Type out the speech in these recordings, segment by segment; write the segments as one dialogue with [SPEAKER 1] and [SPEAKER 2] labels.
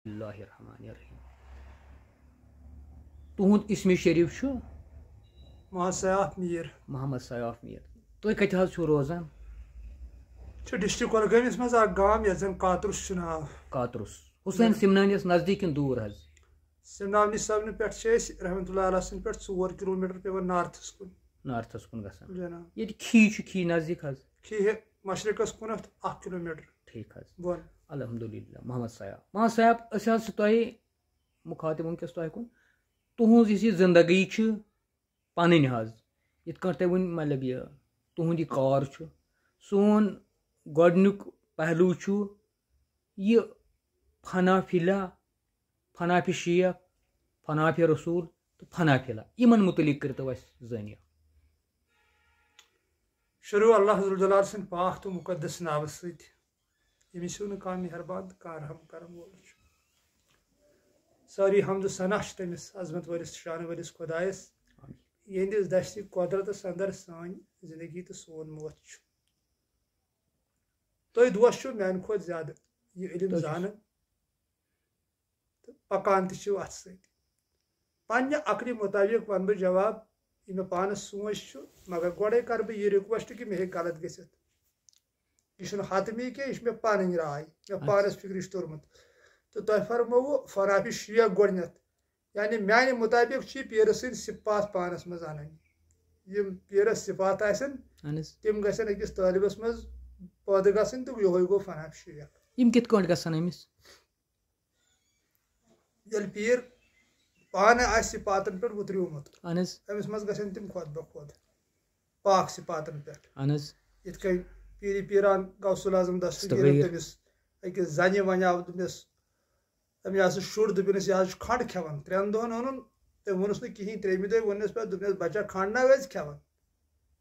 [SPEAKER 1] اللہ الرحمن الرحیم تہد اسم شریف چھو
[SPEAKER 2] محمد سیاف میر
[SPEAKER 1] محمد سیاف میر تُہۍ کتہِ حظ چھو روزان
[SPEAKER 2] ڈسٹرک کۄلگٲمِس منٛز اکھ گام یتھ زن کاترُس چھُ ناو
[SPEAKER 1] کاترس حسین سمنانس نزدیک کِنہٕ دوٗر حظ
[SPEAKER 2] سمناونی صٲبنہِ پٮ۪ٹھ چھِ أسۍ رحمتہ اللہ علیہ سٕنٛدِ پٮ۪ٹھ 4 کِلوٗمیٖٹر پیوان نارتھس کُن
[SPEAKER 1] نارتھس کُن گژھان
[SPEAKER 2] جناب
[SPEAKER 1] ییٚتہِ کھی چھُ کھی نزدیک حظ
[SPEAKER 2] کھیہِ مشرقس کُنتھ 1 کِلوٗمیٖٹر
[SPEAKER 1] ٹھیٖک حظ
[SPEAKER 2] بۄن
[SPEAKER 1] الحمدُاللہ محمد صاحب أسۍ حظ چھِ تۄہہِ مُخاطب وٕنکٮ۪س تۄہہِ کُن تُہنٛز یُس یہِ زندگی چھِ پنٕنۍ حظ یِتھ کٲٹھۍ تۄہہِ وٕنۍ مطلب یہِ تُہُنٛد یہِ کار چھُ سون گۄڈنیُک پہلوٗ چھُ یہِ فنا فِلا فنا فی شیخ فنا فی رسوٗل تہٕ فنا فِلا یِمن متعلق کٔرتو اَسہِ زٲنِو
[SPEAKER 2] شروع اللہ ذوالجلال سٕنٛدِ پاک تہٕ مُقدس ناوٕ سۭتۍ ییٚمِس ہیوٗ نہٕ کانٛہہ مہربان تہٕ کانٛہہ رحم کرن وول چھُ سٲری حمدٕ ثنا چھِ تٔمِس عظمت وٲلِس شانہٕ وٲلِس خۄدایس یِہنٛدِس دستہِ قۄدرتس انٛدر سٲنۍ زندگی تہٕ سون موت چھُ تُہۍ دوس چھِو میانہِ کھۄتہٕ زیادٕ یہِ علم زانان تہٕ پکان تہِ چھِو اتھ سۭتۍ پننہِ عقلہِ مُطٲبق ونہٕ بہٕ جواب یہِ مےٚ پانس سونٛچ چھُ مگر گۄڈے کرٕ بہٕ یہِ رِکویسٹ کہِ مےٚ ہیٚکہِ غلط گٔژھِتھ یہِ چھُنہٕ حتمی کینٛہہ یہِ چھِ مےٚ پنٕنۍ راے مےٚ پانس فِکرِ چھُ توٚرمُت تہٕ تۄہہِ فرمووُ فنا فی شیخ گۄڈنیتھ یعنی میانہِ مُطٲبق چھِ یہِ پیٖرٕ سٕنٛدۍ صفات پانس منٛز انٕنۍ یِم پیٖرس صفات آسن تِم گژھن أکِس طٲلبس منٛز پٲدٕ گژھٕنۍ تہٕ یِہوے گوٚو فنا فی شیخ
[SPEAKER 1] یِم کِتھ کٲٹھۍ گژھن أمِس
[SPEAKER 2] ییٚلہِ پیٖر پانہٕ آسہِ صفاتن پٮ۪ٹھ وُتریومُت
[SPEAKER 1] اہن حظ
[SPEAKER 2] أمِس منٛز گژھن تِم خۄد بخۄد پاک صفاتن پٮ۪ٹھ
[SPEAKER 1] اہن حظ
[SPEAKER 2] یِتھ کٔنۍ پیٖرِ پیٖران غوث العظم دستگیٖر تٔمِس أکِس زنہِ ونیٛاو دوٚپنس أمۍ ہسا شُر دوٚپنس یہِ حظ چھُ کھنٛڈ کھٮ۪وان 3 دۄہن اوٚنُن تٔمۍ ووٚنُس نہٕ کِہینۍ 3مہِ دۄہہِ ووٚننس پٮ۪ٹھ دوٚپنس بچا کھنٛڈ نہ ٲسۍ کھٮ۪وان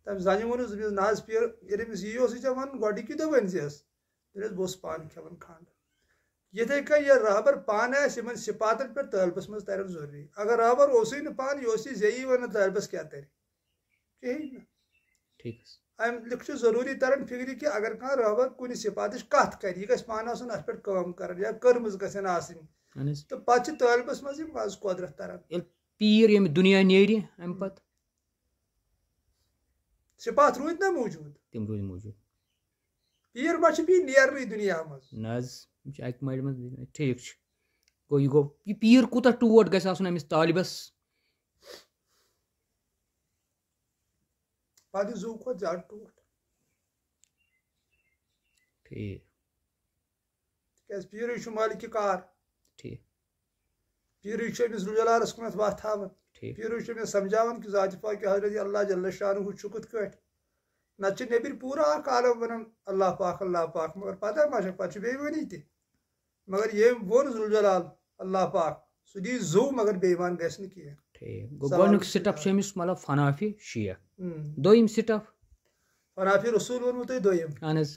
[SPEAKER 2] تٔمۍ زنہِ ووٚنُس دوٚپنس نہ حظ پیٖر ییٚلہِ أمِس یی اوسُے ژےٚ وَنُن گۄڈٕنِکی دۄہ ؤنۍزِہس دوٚپنس بہٕ اوسُس پانہٕ کھٮ۪وان کھنٛڈ یِتھٕے کٔنۍ ییٚلہِ رہبر پانہٕ آسہِ یِمن صفاتن پٮ۪ٹھ طٲلبس منٛز ترن ضروٗری اگر رہبر اوسُے نہٕ پانہٕ یہِ اوس یہِ زیٚیی ونان طٲلبس کیٛاہ ترِ کِہینۍ نہٕ امہِ لیٚکھ چھُ ضروٗری تران فِکرِ کہِ اگر کانٛہہ رہبر کُنہِ صفاتٕچ کتھ کرِ یہِ گژھِ پانہٕ آسُن اتھ پٮ۪ٹھ کٲم کران یا کٔرمٕژ گژھن آسٕنۍ تہٕ پتہٕ چھِ طٲلبس منٛز یہِ مزٕ قۄدرت تران
[SPEAKER 1] پیٖر ییٚمہِ دُنیا نیرِ امہِ پتہٕ
[SPEAKER 2] صفات روٗدۍ نا موٗجوٗد
[SPEAKER 1] تِم روٗدۍ موٗجوٗد
[SPEAKER 2] پیٖر ما چھِ بیٚیہِ نیرنٕے دُنیا منٛز
[SPEAKER 1] نہ حظ یِم چھِ اکہِ مَرِ منٛز ٹھیٖک چھُ گوٚو یہِ گوٚو یہِ پیٖر کوٗتاہ ٹوٹھ گژھِ آسُن أمِس طالبس
[SPEAKER 2] پتہٕ زوٗ کھۄتہٕ زیادٕ ٹوٹھ
[SPEAKER 1] ٹھیٖک
[SPEAKER 2] تِکیٛازِ پیٖرٕے چھُ مٲلکہِ کار
[SPEAKER 1] ٹھیٖک
[SPEAKER 2] پیٖرٕے چھُ أمِس ذوالجلالس کُنتھ وتھ ہاوان پیٖرٕے چھُ أمِس سمجھاوان کہِ ذاتِ پاکِ حضرت اللہ جل شانہُ چھُ کِتھ کٲٹھۍ نتہٕ چھِ نیبٕرۍ پوٗرٕ اکھ عالم ونان اللہ پاک مگر پتہ ما چھکھ پتہٕ چھُ بے ایٖمٲنی تہِ مگر ییٚمۍ ووٚن ذوالجلال اللہ پاک سُہ دی زوٗ مگر بے ایٖمان گژھِ نہٕ کینٛہہ
[SPEAKER 1] ٹھیٖک گوٚو گۄڈنیُک سِٹپ چھُ أمِس مطلب فنا فی شیخ دوٚیِم سِٹپ
[SPEAKER 2] فنا فی رسوٗل ووٚنوُ تۄہہِ دوٚیِم
[SPEAKER 1] اہن حظ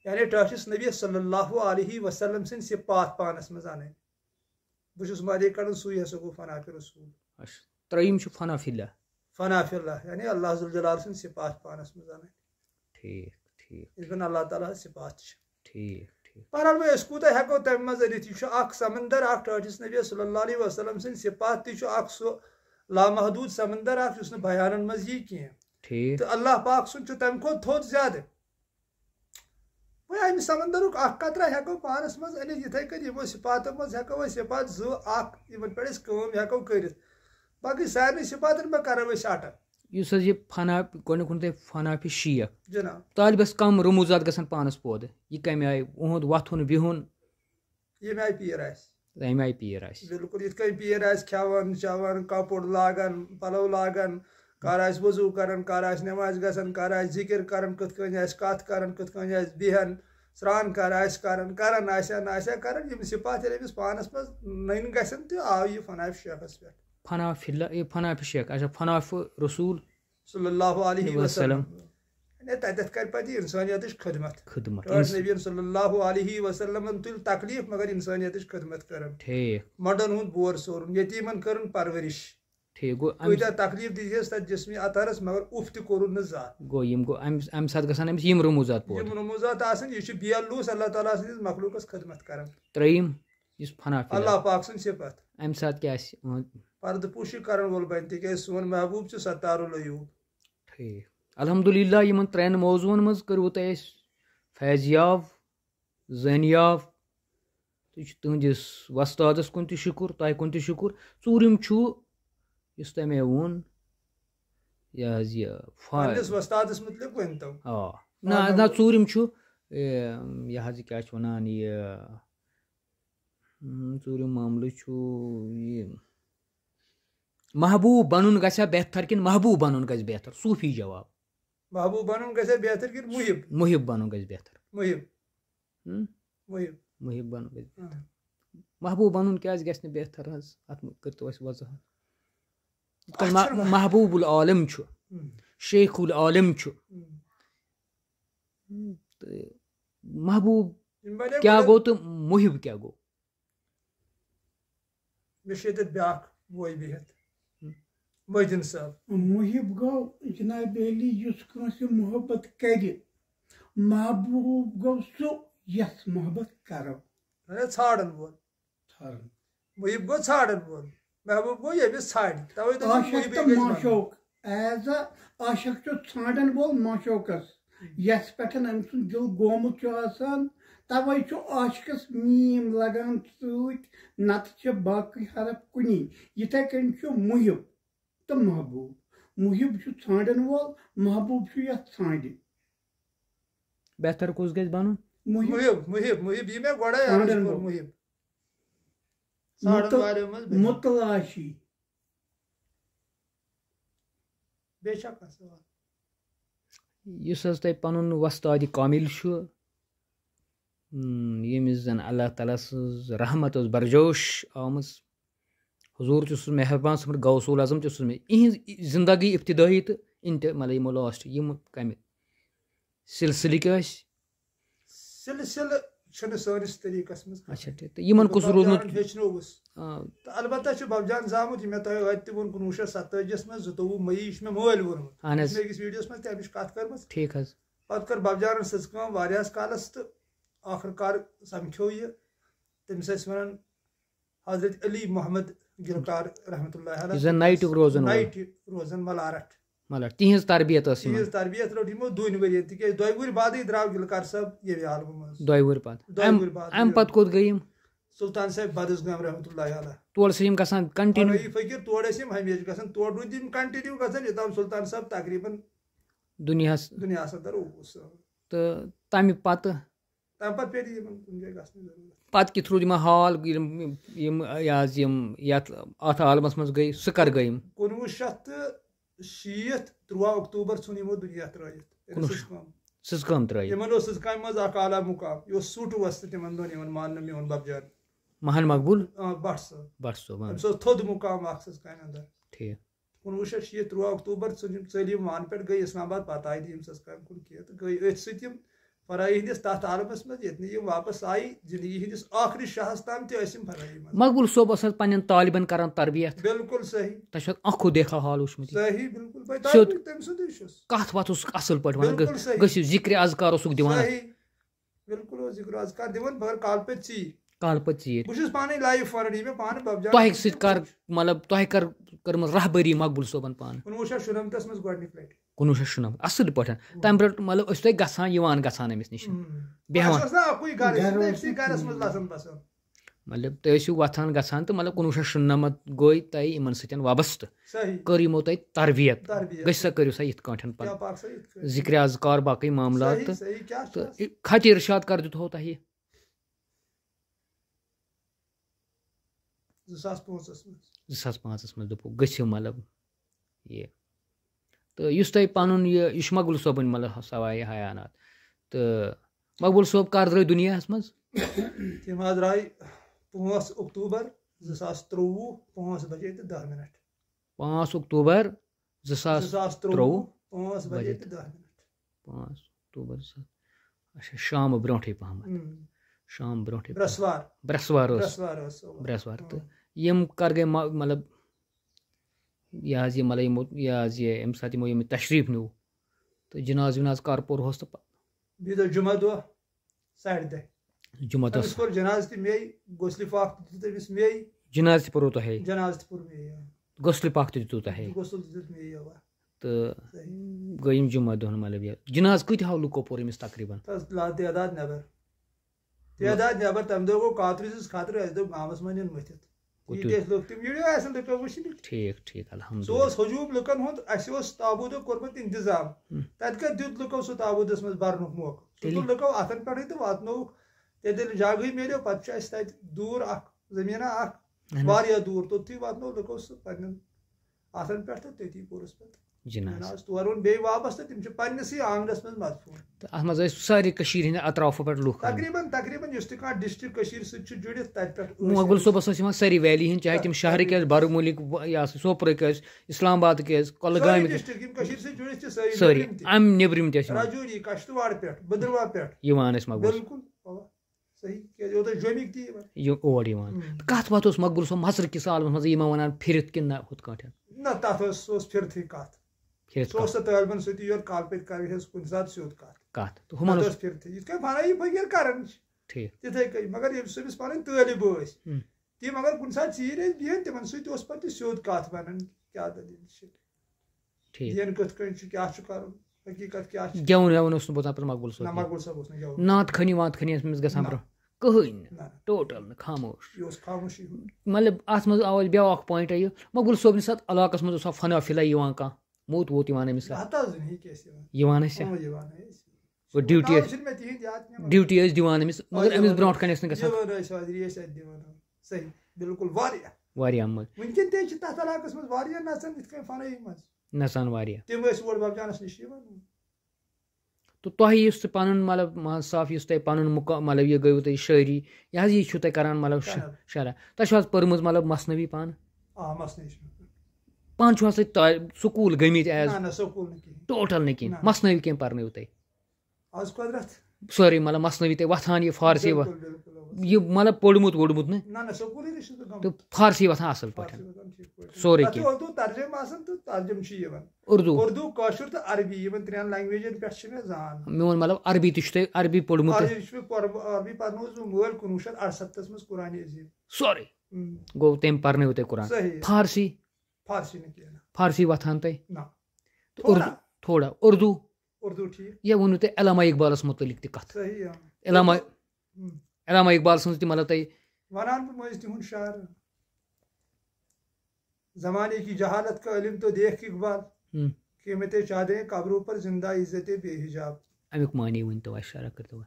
[SPEAKER 2] یعنی ٹٲٹھِس نبی صلی اللہ علیہ وسلم سٕنٛدۍ صفات پانس منٛز انٕنۍ بہٕ چھُس مالے کڑان سُے ہسا گوٚو فنا فی رسوٗل
[SPEAKER 1] ترٛیِم چھُ فنا فی اللہ
[SPEAKER 2] فنا فی اللہ یعنی اللہ ذوالجلال سٕنٛدۍ صفات پانس منٛز انٕنۍ
[SPEAKER 1] ٹھیٖک ٹھیٖک
[SPEAKER 2] یِتھ کٔنۍ اللہ تعالیٰ ہس صفات چھِ
[SPEAKER 1] ٹھیٖک ٹھیٖک
[SPEAKER 2] بہرحال وۄنۍ أسۍ کوٗتاہ ہٮ۪کو تمہِ منٛز أنِتھ یہِ چھُ اکھ سمندر اکھ ٹٲٹھِس نبی صلی اللہ علیہ وسلم سٕنٛدۍ صفات تہِ چھُ اکھ سُہ لامحدوٗد سمندر اکھ یُس نہٕ بیانن منٛز یی کینٛہہ
[SPEAKER 1] ٹھیٖک
[SPEAKER 2] تہٕ اللہ پاک سُنٛد چھُ تمہِ کھۄتہٕ تھوٚد زیادٕ وۄنۍ امہِ سمندرُک اکھ قطرا ہٮ۪کو پانس منٛز أنِتھ یِتھٕے کٔنۍ یِمو صفاتو منٛز ہٮ۪کو أسۍ صفات 2 1 یِمن پٮ۪ٹھ أسۍ کٲم ہٮ۪کو کٔرِتھ باقٕے سارنٕے صفاتن پٮ۪ٹھ کرو أسۍ اٹک
[SPEAKER 1] یُس حظ یہِ فنا گۄڈنیُک ووٚن تۄہہِ فنا فی شیخ
[SPEAKER 2] جناب
[SPEAKER 1] طالبس کم رموٗزات گژھن پانس پٲدٕ یہِ کمہِ آیہِ اُہُنٛد وۄتھُن بِہُن
[SPEAKER 2] ییٚمہِ آیہِ پیٖر آسہِ
[SPEAKER 1] تمہِ آیہِ پیٖر آسہِ
[SPEAKER 2] بالکُل یِتھ کٔنۍ پیٖر آسہِ کھٮ۪وان چٮ۪وان کپُر لاگان پلو لاگان کر آسہِ وضوٗ کران کر آسہِ نٮ۪مازِ گژھان کر آسہِ ذِکر کران کِتھ کٔنۍ آسہِ کتھ کران کِتھ کٔنۍ آسہِ بیٚہن سرٛان کر آسہِ کران آسیا نہ آسیا کران یِم صفات ییٚلہِ أمِس پانس منٛز نٔنۍ گژھن تہٕ آو یہِ فنا فی شیخس پٮ۪ٹھ
[SPEAKER 1] فنا فی اللہ یہِ فنا فی شیخ اچھا فنا فی رسوٗل
[SPEAKER 2] صلی اللہ علیہ وسلم تتٮ۪تھ کرِ پتہٕ یہِ انسٲنیتٕچ خدمت نبی صلی اللہ علیہ وسلمن تُلۍ تکلیٖف مگر انسٲنیتٕچ خدمت کران منڈن ہُنٛد بور سورُن یتیٖمن کٔرٕن پرورش کۭتیاہ تکلیٖف دِژیس تتھ جسمی اطہرس مگر اُف تہِ کوٚرُن نہٕ زانٛہہ
[SPEAKER 1] گوٚو یِم گوٚو امہِ ساتہٕ گژھن أمِس یِم رموٗزات
[SPEAKER 2] یِم رموٗزات آسان یہِ چھُ بیلوٗس اللہ تعالیٰ سٕنٛدِس مخلوٗقس خدمت کران
[SPEAKER 1] ترٛیِم یُس فنا
[SPEAKER 2] اللہ پاک سٕنٛز صفت
[SPEAKER 1] اَمہِ ساتہٕ کیٛاہ آسہِ
[SPEAKER 2] پردٕ پوٗشی کرن وول بنہِ تِکیازِ سون محبوٗب چھُ ستار العیوٗب.
[SPEAKER 1] ٹھیٖک الحمدُاللہ یِمن 3 موضوٗعن منٛز کٔروٕ تۄہہِ اَسہِ فیض یاب زٲنۍ یاب تُہۍ چھِو تُہنٛدِس وۄستادس کُن تہِ شُکُر تۄہہِ کُن تہِ شُکُر. ژوٗرِم چھُ یُس تۄہہِ مےٚ ووٚن یہِ حظ یہِ
[SPEAKER 2] پننِس وۄستادس مُتعلِق ؤنۍتو.
[SPEAKER 1] نہ ژوٗرِم چھُ یہِ حظ یہِ کیٛاہ چھِ وَنان یہِ ژوٗرِم معاملہٕ چھُ یہِ محبوٗب بَنُن گژھِ ہا بہتر کِنہٕ محبوٗب بَنُن گژھِ بہتر صوٗفی جواب.
[SPEAKER 2] محبوٗب بنُن گژھِ بہتر کِنہٕ محب
[SPEAKER 1] محب بَنُن گژھِ بہتر.
[SPEAKER 2] محب محب
[SPEAKER 1] محب بَنُن گژھِ بہتر. محبوٗب بَنُن کیٛازِ گژھِ نہٕ بہتر حظ اَتھ کٔرۍتو اَسہِ وضاحت. محبوٗب العالم چھُ شیخ العالم چھُ تہٕ محبوٗب کیٛاہ گوٚو تہٕ محب کیٛاہ گوٚو.
[SPEAKER 2] مےٚ چھُ ییٚتٮ۪تھ بیٛاکھ بوے بِہِتھ مٔحدیٖن صٲب.
[SPEAKER 3] محب گوٚو جناب علی یُس کٲنٛسہِ محبت کرِ. محبوٗب گوٚو سُہ یس محبت کرو.
[SPEAKER 2] ژھانڈن وول محب گوٚو ژھانڈن وول محبوٗب گوٚو ییٚمِس ژھانڈِ.
[SPEAKER 3] عاشق تہٕ معشوق ایز اے عاشق چھُ ژھانڈن وول معشوقس یس پٮ۪ٹھ أمۍ سُنٛد دِل گومُت چھُ آسان. توے چھُ عاشقس میٖم لگان سۭتۍ نتہٕ چھِ باقٕے حرف کُنی. یِتھے کٔنۍ چھُ محب تہٕ محبوٗب. محب چھُ ژھانڈن وول محبوٗب چھُ یتھ ژھانڈِ.
[SPEAKER 1] بہتر کُس گژھِ بَنُن.
[SPEAKER 2] محب محب محب یہِ مےٚ گۄڈے محب مُتلاشی. بیٚیہِ چھا کانٛہہ سوال.
[SPEAKER 1] یُس حظ تۄہہِ پَنُن وۄستادِ کامِل چھُ ییٚمِس زَن اللہ تعالیٰ سٕنٛز رحمت ٲس برجوش آمٕژ حضوٗر تہِ اوسُس مہربان صٲبُن غوثُل اعظم تہِ اوسُس مےٚ یِہٕنٛز زندگی ابتدٲیی تہٕ مطلب یِمو لاسٹ یِم کَمہِ سِلسِلٕکۍ ٲسۍ.
[SPEAKER 2] سِلسِلہٕ چھُنہٕ سٲنِس طریٖقس منٛز.
[SPEAKER 1] اچھا ٹھیٖک تہٕ یِمن کُس روٗدمُت
[SPEAKER 2] ہیٚچھنووُس تہٕ البتہ چھُ ببجان زامُت یہِ مےٚ تۄہہِ ٲدۍ تہِ ووٚن 1947 منٛز 22 مئی یہِ چھُ مےٚ مٲلۍ ووٚنمُت.
[SPEAKER 1] اہن حظ
[SPEAKER 2] أکِس ویٖڈیوَس منٛز تہِ اَمِچ کَتھ کٔرمٕژ.
[SPEAKER 1] ٹھیٖک حظ.
[SPEAKER 2] پَتہٕ کٔر ببجانن سٕژ کٲم واریاہَس کالَس تہٕ آخر کار سَمکھیو یہِ تٔمِس ٲسۍ وَنان حضرت علی محمد گِلکار رحمتہ اللہ علیہ
[SPEAKER 1] نایٹُک روزان
[SPEAKER 2] ملارٹ.
[SPEAKER 1] مطلب تِہنٛز تربیت ٲس
[SPEAKER 2] تِہنٛز تربیت رٔٹ یِمو 2 ؤرۍ تِکیازِ 2 ؤری بادٕے درٛاو گِلکار صٲب ییٚمہِ عالمہٕ منٛز.
[SPEAKER 1] 2 ؤری پتہٕ اَمہِ پتہٕ کوٚت گٔے یِم.
[SPEAKER 2] سُلطان صٲب بدٕسگام رحمتہ اللہ علیہ.
[SPEAKER 1] تورٕ چھِ یِم گژھان کنٹِنیوٗ.
[SPEAKER 2] فقیٖر تورٕ ٲسۍ یِم ہمیشہِ گژھان تورٕ روٗدۍ یِم کنٹِنیوٗ گژھان یوٚتام سُلطان صٲب تقریٖباً
[SPEAKER 1] دُنیاہس
[SPEAKER 2] اندر اوس.
[SPEAKER 1] تہٕ تَمہِ پتہٕ
[SPEAKER 2] پیٚیہِ یِمن کُنہِ جایہِ گژھنٕچ ضروٗرت.
[SPEAKER 1] پتہٕ کِتھ روٗد یِمن حال یِم یہِ حظ یِم یتھ اتھ عالمس منٛز گٔے سُہ کر گٔے یِم.
[SPEAKER 2] 1960 3 اکتوبر ژھُن یِمو دُنیا ترٲوِتھ.
[SPEAKER 1] سٕژ کٲم ترٲوِتھ.
[SPEAKER 2] یِمن اوس سٕژ کامہِ منٛز اکھ اعلیٰ مُقام یہِ اوس سوٗٹہٕ وۄستہٕ تِمن دۄہن یِوان ماننہٕ میون ببجان
[SPEAKER 1] مہان مقبوٗل
[SPEAKER 2] بٹ صٲب.
[SPEAKER 1] أمِس
[SPEAKER 2] اوس تھوٚد مُقام اکھ سٕژ کامہِ اندر.
[SPEAKER 1] ٹھیٖک.
[SPEAKER 2] 1960 3 اکتوبر ژھُن یِم ژٔلۍ یِم وانہٕ پٮ۪ٹھ گٔے اسلام آباد پتہٕ آیہِ نہٕ یِم سٕژ کامہِ کُن کینٛہہ تہٕ گٔے أتھۍ سۭتۍ یِم فرٲیی ہٕنٛدِس تتھ عالمس منٛز ییٚتہِ نہٕ یِم واپس آیہِ زندگی ہٕنٛدِس ٲخری شاہس تام تہِ ٲسۍ یِم فرٲیی منٛز.
[SPEAKER 1] مقبوٗل صٲب اوس حظ پننٮ۪ن طالبن کران تربیت.
[SPEAKER 2] بالکل صحیح.
[SPEAKER 1] تۄہہِ چھُ آنکھو دیکھا حال وٕچھمُت.
[SPEAKER 2] صحیح بالکل تٔمۍ سُنٛدُے چھُس.
[SPEAKER 1] کتھ وتھ اوسُکھ اصٕل پٲٹھۍ ونان گٔژھِو ذِکرِ اذکار اوسُکھ دِوان.
[SPEAKER 2] بالکل اوس ذِکرِ اذکار دِوان مگر کالہٕ پٔتۍ ژیٖرۍ. بہٕ چھُس پانے لایِو ونان یہِ مےٚ پانہٕ ببجان.
[SPEAKER 1] تۄہہِ سۭتۍ کر مطلب تۄہہِ کر کٔرمٕژ رہبری مقبوٗل صٲبن پانہٕ.
[SPEAKER 2] 1997 منٛز گۄڈنِچ لٹہِ.
[SPEAKER 1] 1997 اصٕل پٲٹھۍ تمہِ پٮ۪ٹھ مطلب ٲسۍ تۄہہِ گژھان یِوان گژھان أمِس نِش بیٚہوان. مطلب تُہۍ ٲسِو وۄتھان گژھان تہٕ مطلب 1997 گوٚو تۄہہِ یِمن سۭتۍ وابستہٕ کٔر یِمو تۄہہِ تربیت. گٔژھۍ سا کٔرِو سا یِتھ کٲٹھۍ پتہٕ ذِکرِ اذکار باقٕے معاملات تہٕ خطِ ارشاد کر دیُتہو تۄہہِ. 2005 منٛز دوٚپُکھ گٔژھِو مطلب یہِ تہٕ یُس تۄہہِ پنُن یہِ چھُ مقبوٗل صٲبٕنۍ مطلب سوایہِ حیانات تہٕ مقبوٗل صٲب کر درٛاے دُنیاہس منٛز.
[SPEAKER 2] تِم حظ درٛاے 5 اکتوبر 2023 5 بجے تہٕ 10 منٹ.
[SPEAKER 1] 5 اکتوبر 2023
[SPEAKER 2] 5 بجے تہٕ 10 منٹ.
[SPEAKER 1] 5 اکتوبر اچھا شام برونٛٹھٕے پہمتھ. شام برونٛٹھٕے برٛیسوار تہٕ یِم کر گٔے مطلب یہِ حظ یہِ مطلب یِمو یہِ حظ یہِ ییٚمہِ ساتہٕ یِمو یِم تشریٖف نیوٗ تہٕ جِناز وِناز کر پوٚرہوس تہٕ
[SPEAKER 2] بیٚیہِ دۄہ جُمعہ دۄہ 10:30.
[SPEAKER 1] جمعہ
[SPEAKER 2] تٔمِس کوٚر جناز تہِ مے غسلِ پاک تہِ دیُت تٔمِس مے
[SPEAKER 1] جناز تہِ پوٚرو تۄہے
[SPEAKER 2] جناز تہِ پوٚر مے
[SPEAKER 1] غسلِ پاک تہِ دیُتوٕ تۄہے
[SPEAKER 2] غسل تہِ دیُت مے اوا
[SPEAKER 1] تہٕ گٔے یِم جمعہ دۄہن مطلب یہِ جناز کۭتیاہو لُکو پوٚر أمِس تقریٖباً
[SPEAKER 2] تعداد نٮ۪بر تَمہِ دۄہ گوٚو کاترِ سٕنٛز خطرٕ اَسہِ دوٚپ گامَس منٛز نِن مٔتھِتھ ییٖتیٛاہ ٲسۍ لُکھ تِم ویٖڈیو آسن لُکو وٕچھنہِ
[SPEAKER 1] ٹھیٖک
[SPEAKER 2] سُہ
[SPEAKER 1] الحمدُاللہ
[SPEAKER 2] اوس ہجوٗم لُکن ہُنٛد اَسہِ اوس تابوٗدُک کوٚرمُت اِنتظام تَتہِ کَتہِ دیُت لُکو سُہ تابوٗدَس منٛز بَرنُک موقعہٕ سُہ تُل لُکو اَتھن پٮ۪ٹھٕے تہٕ واتنووُکھ تیٚلہِ جگہٕے میلیو پَتہٕ چھُ اَسہِ تَتہِ دوٗر اکھ زٔمیٖنا اکھ واریاہ دوٗر توٚتھٕے واتنوو لُکو سُہ پَنٕنٮ۪ن اَتھن پٮ۪ٹھ تہٕ تٔتی پوٚرُس پَتہٕ جناز تورٕ اوٚن بیٚیہِ واپَس تہٕ تِم چھِ پَنٕنِسٕے آنٛگنَس منٛز مدفوٗن
[SPEAKER 1] تہٕ اَتھ منٛز ٲسۍ سارے کٔشیٖرِ ہِنٛدِ اطرافو پٮ۪ٹھ لُکھ
[SPEAKER 2] تقریٖباً یُس تہِ کانٛہہ ڈِسٹرک کٔشیٖرِ سۭتۍ چھُ جُڑِتھ تَتہِ پٮ۪ٹھ
[SPEAKER 1] مقبوٗل صٲبَس ٲسۍ یِوان سٲری ویلی ہِنٛدۍ چاہے تِم شہرٕکۍ ٲسۍ بارہمولٕکۍ یہِ ہسا سوپرٕکۍ ٲسۍ اِسلام آبادٕکۍ ٲسۍ کۄلگامٕکۍ
[SPEAKER 2] ڈِسٹرک یِم کٔشیٖرِ سۭتۍ جُڑِتھ چھِ
[SPEAKER 1] سٲری اَمہِ نیبرِم تہِ ٲسۍ
[SPEAKER 2] راجوری کشتواڑ پٮ۪ٹھ بٔدروا پٮ۪ٹھ
[SPEAKER 1] یِوان ٲسۍ مقبوٗل
[SPEAKER 2] بِلکُل صحیح کیازِ اوترٕ جوٚمِکۍ تہِ
[SPEAKER 1] یِوان اور یِوان کَتھ وَتھ اوس مقبوٗل صٲب مَسرٕکِس عالمَس منٛز یِمن وَنان پھِرِتھ کِنہٕ نہ ہُتھ کٲٹھۍ
[SPEAKER 2] نہ تَتھ سُہ اوس پھِرتھٕے کَتھ سُہ اوس طٲلبن سۭتی یورٕ کالہٕ پٔتۍ کَرِ ہس کُنہِ ساتہٕ سیوٚد
[SPEAKER 1] کَتھ
[SPEAKER 2] ہُمن ٲس پھِرتھٕے یِتھ کٔنۍ فَنٲیی فٔقیٖر کَران چھِ تِتھٕے کٔنۍ مگر ییٚمِس أمِس پَنٕنۍ طٲلب ٲسۍ تِم اگر کُنہِ ساتہٕ ژیٖرۍ ٲسۍ بیٚہن تِمن سۭتۍ اوس پَتہٕ سیوٚد کَتھ وَنان کیاہ دٔلیٖل چھِ دین کِتھ کٔنۍ چھُ کیاہ چھُ کَرُن حقیٖقت کیاہ چھُ
[SPEAKER 1] گٮ۪وُن وٮ۪وُن اوس نہٕ بوزان پَتہٕ مقبوٗل صٲب
[SPEAKER 2] مقبوٗل صٲب اوس نہٕ گٮ۪وُن
[SPEAKER 1] نعت خٲنی وات خٲنی ٲس أمِس گژھان برونٛہہ کٕہٕنۍ نہٕ ٹوٹل نہٕ خاموش
[SPEAKER 2] یہِ اوس خاموشی
[SPEAKER 1] مطلب اَتھ منٛز آو اَسہِ بیٛاکھ پویِنٛٹ یہِ مقبوٗل صٲبنِس اَتھ علاقَس منٛز اوسا فنا فِلا یِوان کانٛہہ موت ووت یِوان أمِس یِوان ٲسۍ ڈیوٹی ٲسۍ دِوان أمِس مگر أمِس برونٛٹھ کَنہِ ٲسۍ نہٕ گژھان
[SPEAKER 2] بِلکُل واریاہ وٕنکیٚن تہِ چھِ تَتھ علاقَس منٛز واریاہ نَژان یِتھ کٔنۍ فَنٲیی منٛز
[SPEAKER 1] نَژان واریاہ
[SPEAKER 2] تِم ٲسۍ اور بَبجانَس نِش یِوان
[SPEAKER 1] تہٕ تۄہہِ یُس تہِ پَنُن مطلب مان صاف یُس تۄہہِ پَنُن مطلب یہِ گٔیوٕ تۄہہِ شٲعری یہِ حظ یہِ چھُو تۄہہِ کَران مطلب شرح تۄہہِ چھُو حظ پٔرمٕژ مطلب مثنوی پانہٕ پانہٕ چھُو حظ تُہۍ سکوٗل گٔمٕتۍ ایز ٹوٹل نہٕ کِہیٖنۍ مثنوی کیٚنٛہہ پَرنٲیوٕ تۄہہِ سورُے مطلب مثنوی تۄہہِ وۄتھان یہِ فارسی یہِ مطلب پوٚرمُت ووٚرمُت نہٕ تہٕ فارسی وۄتھان اَصٕل پٲٹھۍ سورُے
[SPEAKER 2] اردوٗ کٲشُر تہٕ عربی یِمن ترٛٮ۪ن لینگویجن پٮ۪ٹھ چھِ مےٚ زان
[SPEAKER 1] میون مطلب عربی تہِ چھُ تۄہہِ عربی پوٚرمُت
[SPEAKER 2] عربی پَرنووُس بہٕ مٲلۍ 1968 منٛز قرآنہِ عظیٖم
[SPEAKER 1] سورُے گوٚو تٔمۍ پَرنٲوٕ تۄہہِ قرآن فارسی
[SPEAKER 2] نہٕ کینٛہہ
[SPEAKER 1] فارسی وۄتھان تۄہہِ تھوڑا اردوٗ یہِ ووٚنوُ تۄہہِ علامہ اقبالس مُتعلِق تہِ کَتھ علامہ اقبال سٕنٛز تہِ مطلب تۄہہِ
[SPEAKER 2] وَنان بہٕ مٔنٛزۍ تِہُنٛد شعر زمانے کی جہالت کا علم تو دیکھ اقبال قیمتیں چادریں قبروں پر زندہ عزتیں بے حجاب
[SPEAKER 1] امیُک معنی ؤنۍتو اَسہِ شرح کٔرۍتو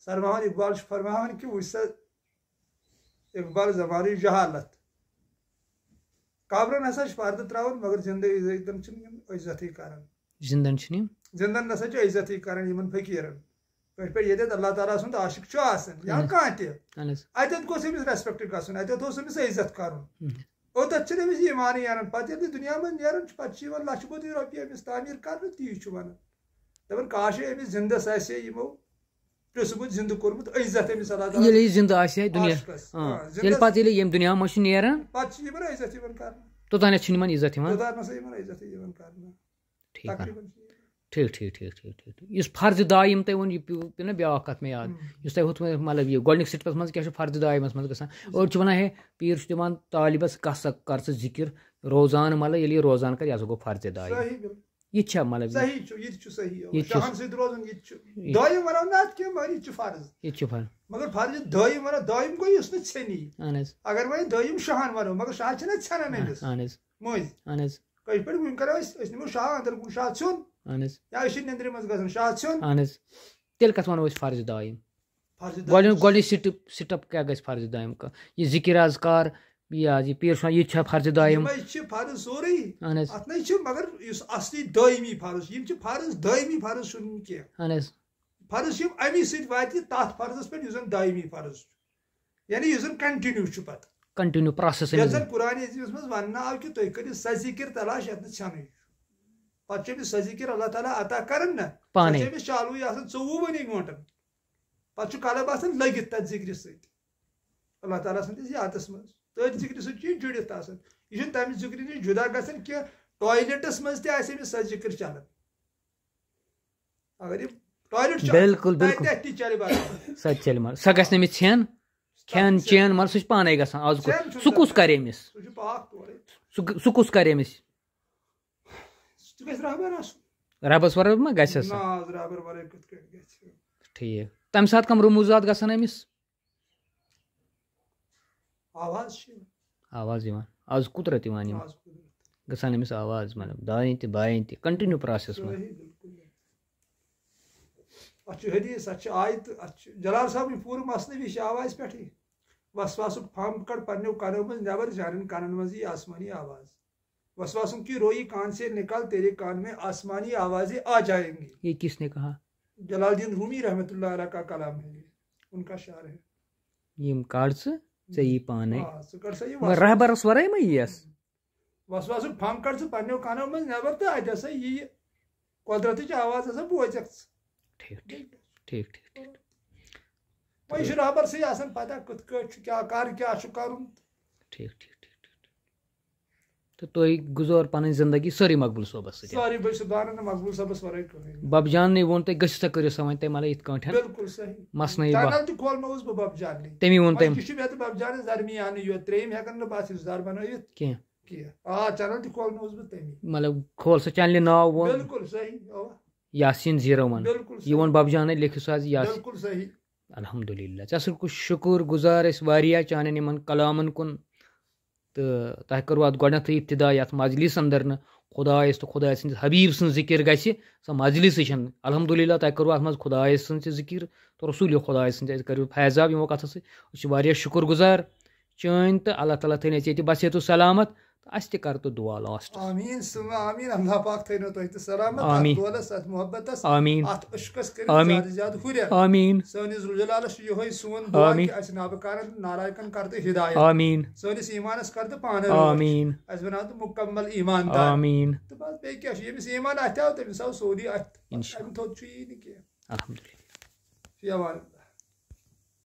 [SPEAKER 2] سرماوان اقبال چھُ فرماوان کہِ وٕچھ سا اقبال زمانٕچ جہالت قبرن ہسا چھُ پردٕ تراوان مگر زندٕ عزتن چھِنہٕ یِم عزتٕے کران زندن نسا چھِ عزتٕے کران یِمن فقیٖرن پٲٹھۍ پٲٹھۍ ییٚتٮ۪تھ اللہ تعالیٰ سُنٛد عاشق چھُ آسان یا کانٛہہ تہِ اتٮ۪تھ گوٚژھ أمِس ریسپیکٹ گژھُن اتٮ۪تھ اوس أمِس عزت کرُن اوٚتتھ چھِنہٕ أمِس ایٖمانٕے اَنان پتہٕ ییٚلہِ دُنیا منٛز نیران چھُ پتہٕ چھِ یِوان لچھِ بوٚدُے رۄپیہِ أمِس تعمیٖر کرنہٕ تی چھُ وَنان دَپان کاش أمِس زِندس آسہِ ہے یِمو پرٛژھمُت زِندٕ کوٚرمُت عزت أمِس اللہ تعالیٰ
[SPEAKER 1] ییٚلہِ زِندٕ آسہِ ہے دُنیا ییٚلہِ پتہٕ ییٚلہِ ییٚمہِ دُنیا منٛز چھُ نیران
[SPEAKER 2] پتہٕ چھِ یِمن عزت یِوان کرنہٕ
[SPEAKER 1] توٚتانٮ۪تھ چھُنہٕ یِمن عزت یِوان ٹھیٖک یُس فرضِ داے یِم تۄہہِ ووٚن یہِ پیوٚو نا بیٛاکھ کَتھ مےٚ یاد یُس تۄہہِ ہُتھ مطلب یہِ گۄڈٕنِکۍ سِٹپَس منٛز کیٛاہ چھُ فرضِ دایمَس منٛز گژھان أڑۍ چھِ وَنان ہے پیٖر چھُ دِوان طالبَس کَس سا کر ژٕ ذِکِر روزان مطلب ییٚلہِ یہِ روزان کَرِ یہِ ہسا گوٚو فرضِ داے یہِ تہِ چھا مطلب
[SPEAKER 2] یہِ تہِ چھُ فرض مگر فرضِ دٲیِم وَنو دٲیِم گوٚو یُس نہٕ ژھیٚنی
[SPEAKER 1] اہن حظ
[SPEAKER 2] اگر وۄنۍ دٲیِم شاہن وَنو مگر شاہ چھِنہ ژھٮ۪نان أمِس
[SPEAKER 1] اہن حظ
[SPEAKER 2] مٔنٛزۍ
[SPEAKER 1] اہن حظ
[SPEAKER 2] کٲشِر پٲٹھۍ وۄنۍ کرو أسۍ نِمو شاہ اندر کُن شاہ ژھیوٚن
[SPEAKER 1] اہن حظ
[SPEAKER 2] یا أسۍ چھِ نیٚنٛدرِ منٛز گژھان شاہ ژھیوٚن
[SPEAKER 1] اہن حظ تیٚلہِ کَتھ وَنو أسۍ فرضِ دایم گۄڈٕنیُک سِٹپ کیٛاہ گژھِ فرضِ دایم یہِ ذِکِر اذکار یہِ حظ یہِ پیٖر چھُ یہِ تہِ چھا فرضِ دایم
[SPEAKER 2] چھِ فرض سورُے
[SPEAKER 1] اہن حظ
[SPEAKER 2] اَتھ نَے چھِ مگر یُس اَصلی دٲیمی فرض یِم چھِ فرض دٲیمی فرض چھُنہٕ یِم کینٛہہ
[SPEAKER 1] اہن حظ
[SPEAKER 2] فرض چھِ یِم اَمی سۭتۍ واتہِ تَتھ فرضس پٮ۪ٹھ یُس زن دٲیمی فرض چھُ یعنی یُس زن کنٹِنیوٗ چھُ پتہٕ
[SPEAKER 1] کنٹِنیوٗ پروسیس
[SPEAKER 2] یَتھ زن قرآنہِ عظیٖمس منٛز وننہٕ آو کہِ تُہۍ کٔرِو سۄ ذِکِر تلاش یَتھ نہٕ ژھٮ۪نٕے چھُ پتہٕ چھُ أمِس سۄ ذِکِر اللہ تعالیٰ عطا کران نہ پانے چھِ أمِس چالوٗے آسان 24 گٲنٛٹن پتہٕ چھُ قلب آسان لٔگِتھ تتھ ذِکرِ سۭتۍ اللہ تعالیٰ سٕنٛدِس یادس منٛز تٔتھۍ ذِکرِ سۭتۍ چھُ یہِ جُڑِتھ آسان یہِ چھُنہٕ تمہِ ذِکرِ نِش جُدا گژھان کینٛہہ ٹویلیٹس منٛز تہِ آسہِ أمِس سۄ ذِکر چلان اگر یہِ ٹوائلٹ
[SPEAKER 1] بالکل بالکل
[SPEAKER 2] چلے برابر
[SPEAKER 1] سۄ تہِ چلہِ مگر سۄ گژھِ نہٕ أمِس ژھٮ۪ن کھٮ۪ن چٮ۪ن مگر سُہ چھُ پانے گژھان آز سُہ کُس کرِ أمِس
[SPEAKER 2] سُہ چھُ پاک تورے
[SPEAKER 1] سُہ کُس کرِ أمِس
[SPEAKER 2] سُہ گژھِ رہبر آسُن
[SPEAKER 1] رۄبس ورٲے ما گژھٮ۪س سۄ
[SPEAKER 2] ناز رہبر ورٲے کِتھ کٔنۍ گژھِ
[SPEAKER 1] ٹھیٖک تمہِ ساتہٕ کم رموٗزات گژھان أمِس
[SPEAKER 2] آواز چھِ
[SPEAKER 1] آواز یِوان آز قُدرت یِوان یِم
[SPEAKER 2] آز قدرت
[SPEAKER 1] گژھان أمِس آواز مطلب دایِن تہِ بایِن تہِ کنٹِنیوٗ پرٛاسٮ۪س منٛز
[SPEAKER 2] صحیح بالکل اتھ چھُ حدیث اتھ چھِ آیت اتھ چھُ جلال صٲبٕنۍ پوٗرٕ مثنوی چھِ آواز پٮ۪ٹھٕے وسواسُک پھمب کڑ پننیو کنو منٛز نٮ۪بر جانٮ۪ن کنن منٛز یی آسمانی آواز وسواسوں کی روئی کان سے نکال تیرے کان میں آسمانی آوازیں آ جائیں گی
[SPEAKER 1] یہ کس نے کہا
[SPEAKER 2] جلال الدین رومی رحمۃ اللہ علیہ کا کلام ہے یہ ان کا شعر ہے
[SPEAKER 1] یم کاڑ ژٕ ژےٚ یی پانے
[SPEAKER 2] ژٕ کر سا یہِ
[SPEAKER 1] مگر رہبرس ورٲے ما یِیَس
[SPEAKER 2] وسواسُک پھمب کڑ ژٕ پننیو کنو منٛز نٮ۪بر تہٕ اتہِ ہسا یی قۄدرتٕچ آواز ہسا بوزکھ ژٕ
[SPEAKER 1] ٹھیٖک ٹھیٖک ٹھیٖک ٹھیٖک ٹھیٖک
[SPEAKER 2] وۄنۍ چھُ رہبرسٕے آسان پتہ کِتھ کٲٹھۍ چھُ کیٛاہ چھُ کرُن
[SPEAKER 1] ٹھیٖک ٹھیٖک ٹھیٖک تہٕ تُہۍ گُزٲر پنٕنۍ زندگی سٲرٕے مقبوٗل صٲبس سۭتۍ
[SPEAKER 2] ساری بہٕ چھُس دانن مقبوٗل صٲبس ورٲے کٕہٕنۍ
[SPEAKER 1] بب جاننٕے ووٚن تۄہہِ گٔژھِو سا کٔرِو سا وۄنۍ تۄہہِ مطلب یِتھ کٲٹھۍ
[SPEAKER 2] بالکل صحیح
[SPEAKER 1] مسنٲیِو
[SPEAKER 2] چینل تہِ کھولنووُس بہٕ بب جاننٕے
[SPEAKER 1] تٔمی ووٚن تٔمۍ
[SPEAKER 2] یہِ چھُ مےٚ تہٕ بب جانس درمیانٕے یوت ترٛیٚیِم ہٮ۪کن نہٕ بس رِشتہٕ دار بنٲوِتھ
[SPEAKER 1] کینٛہہ
[SPEAKER 2] آ چینل تہِ کھولنووُس بہٕ تٔمی
[SPEAKER 1] مطلب کھول سا چنلہِ ناو ووٚن
[SPEAKER 2] بالکل صحیح اوا
[SPEAKER 1] یاسیٖن 01
[SPEAKER 2] بالکل
[SPEAKER 1] یہِ ووٚن بب جانے لیکھِو سا حظ یاسیٖن
[SPEAKER 2] بالکل صحیح
[SPEAKER 1] الحمدُاللہ ژےٚ سۭتۍ شُکُر گُزار أسۍ واریاہ چانٮ۪ن یِمن کلامن کُن تہٕ تۄہہِ کوٚروٕ اتھ گۄڈنٮ۪تھٕے ابتدا یتھ مجلِس انٛدر نہٕ خۄدایس تہٕ خۄداے سٕنٛدِس حبیٖب سٕنٛز ذِکِر گژھِ سۄ مجلِسٕے چھنہٕ الحمدُاللہ تۄہہِ کوٚروٕ اتھ منٛز خۄداے سٕنٛز تہِ ذِکِر تہٕ رسوٗلہِ خۄداے سٕنٛز تہِ کٔرِو فیضاب یِمو کتھو سۭتۍ أسۍ چھِ واریاہ شُکُر گُزار چٲنۍ تہٕ اللہ تعالیٰ تھٲیِن اَسہِ ییٚتہِ بصحت سلامت تہٕ اَسہِ تہِ کر تہٕ دُعا لاسٹس
[SPEAKER 2] آمیٖن سُمہ آمیٖن اللہ پاک تھٲینو تۄہہِ تہِ سلامت
[SPEAKER 1] آمیٖن
[SPEAKER 2] اتھ دولس اتھ محبتس
[SPEAKER 1] آمیٖن
[SPEAKER 2] اتھ عشقس کٔرِو
[SPEAKER 1] آمیٖن
[SPEAKER 2] زیادٕ زیادٕ ہُرٮ۪ر
[SPEAKER 1] آمیٖن
[SPEAKER 2] سٲنِس ذوالجلالس چھُ یِہوے سون دُعا
[SPEAKER 1] آمیٖن
[SPEAKER 2] کہِ اَسہِ نابکارن نالایکن کر تہٕ ہدایت
[SPEAKER 1] آمیٖن
[SPEAKER 2] سٲنِس ایٖمانس کر تہٕ پانہٕ
[SPEAKER 1] آمیٖن
[SPEAKER 2] اَسہِ بناو تہٕ مُکمل ایٖماندار
[SPEAKER 1] آمیٖن
[SPEAKER 2] تہٕ بس بیٚیہِ کیٛاہ چھُ ییٚمِس ایٖمان اَتھِ آو تٔمِس آو سورُے اَتھِ
[SPEAKER 1] اِنشاء
[SPEAKER 2] اَمہِ تھوٚد چھُ یی نہٕ کینٛہہ
[SPEAKER 1] الحمدُاللہ
[SPEAKER 2] فی امان اللہ